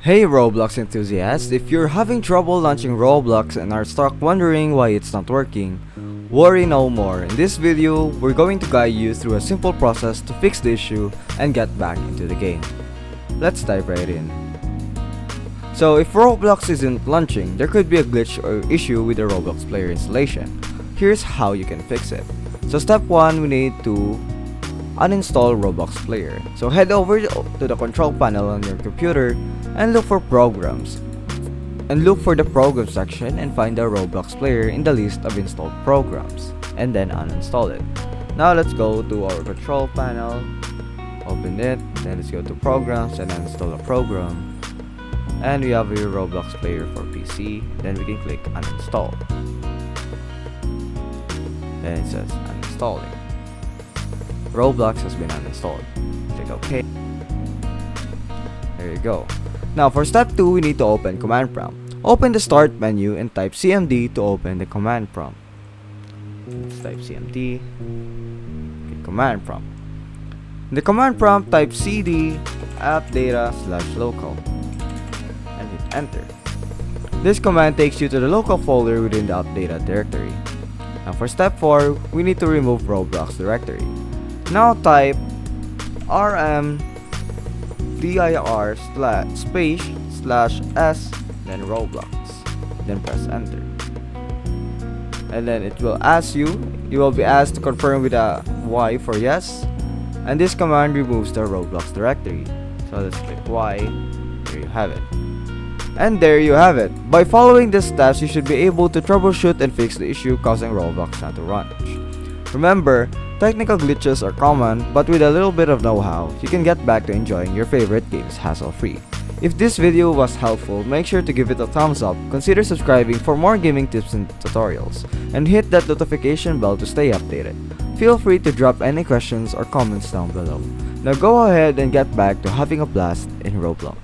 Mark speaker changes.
Speaker 1: Hey Roblox enthusiasts, if you're having trouble launching Roblox and are stuck wondering why it's not working, worry no more. In this video, we're going to guide you through a simple process to fix the issue and get back into the game. Let's dive right in. So if Roblox isn't launching, there could be a glitch or issue with the Roblox player installation. Here's how you can fix it. So step 1, we need to uninstall Roblox player. So head over to the control panel on your computer and look for programs. And look for the program section and find the Roblox player in the list of installed programs. And then uninstall it. Now let's go to our control panel. Open it. Then let's go to programs and uninstall a program. And we have your Roblox player for PC. Then we can click uninstall. Then it says uninstalling. Roblox has been uninstalled. Click OK. There you go. Now for step 2, we need to open command prompt. Open the start menu and type CMD to open the command prompt. Let's type CMD. Okay, command prompt. In the command prompt, type cd appdata/local and hit enter. This command takes you to the local folder within the appdata directory. Now for step 4, we need to remove Roblox directory. Now type rmdir/space/s then Roblox, then press enter. And then it will ask you will be asked to confirm with a Y for yes, and this command removes the Roblox directory. So let's click Y. There you have it. And there you have it. By following these steps, you should be able to troubleshoot and fix the issue causing Roblox not to launch. Remember, technical glitches are common, but with a little bit of know-how, you can get back to enjoying your favorite games hassle-free. If this video was helpful, make sure to give it a thumbs up, consider subscribing for more gaming tips and tutorials, and hit that notification bell to stay updated. Feel free to drop any questions or comments down below. Now go ahead and get back to having a blast in Roblox.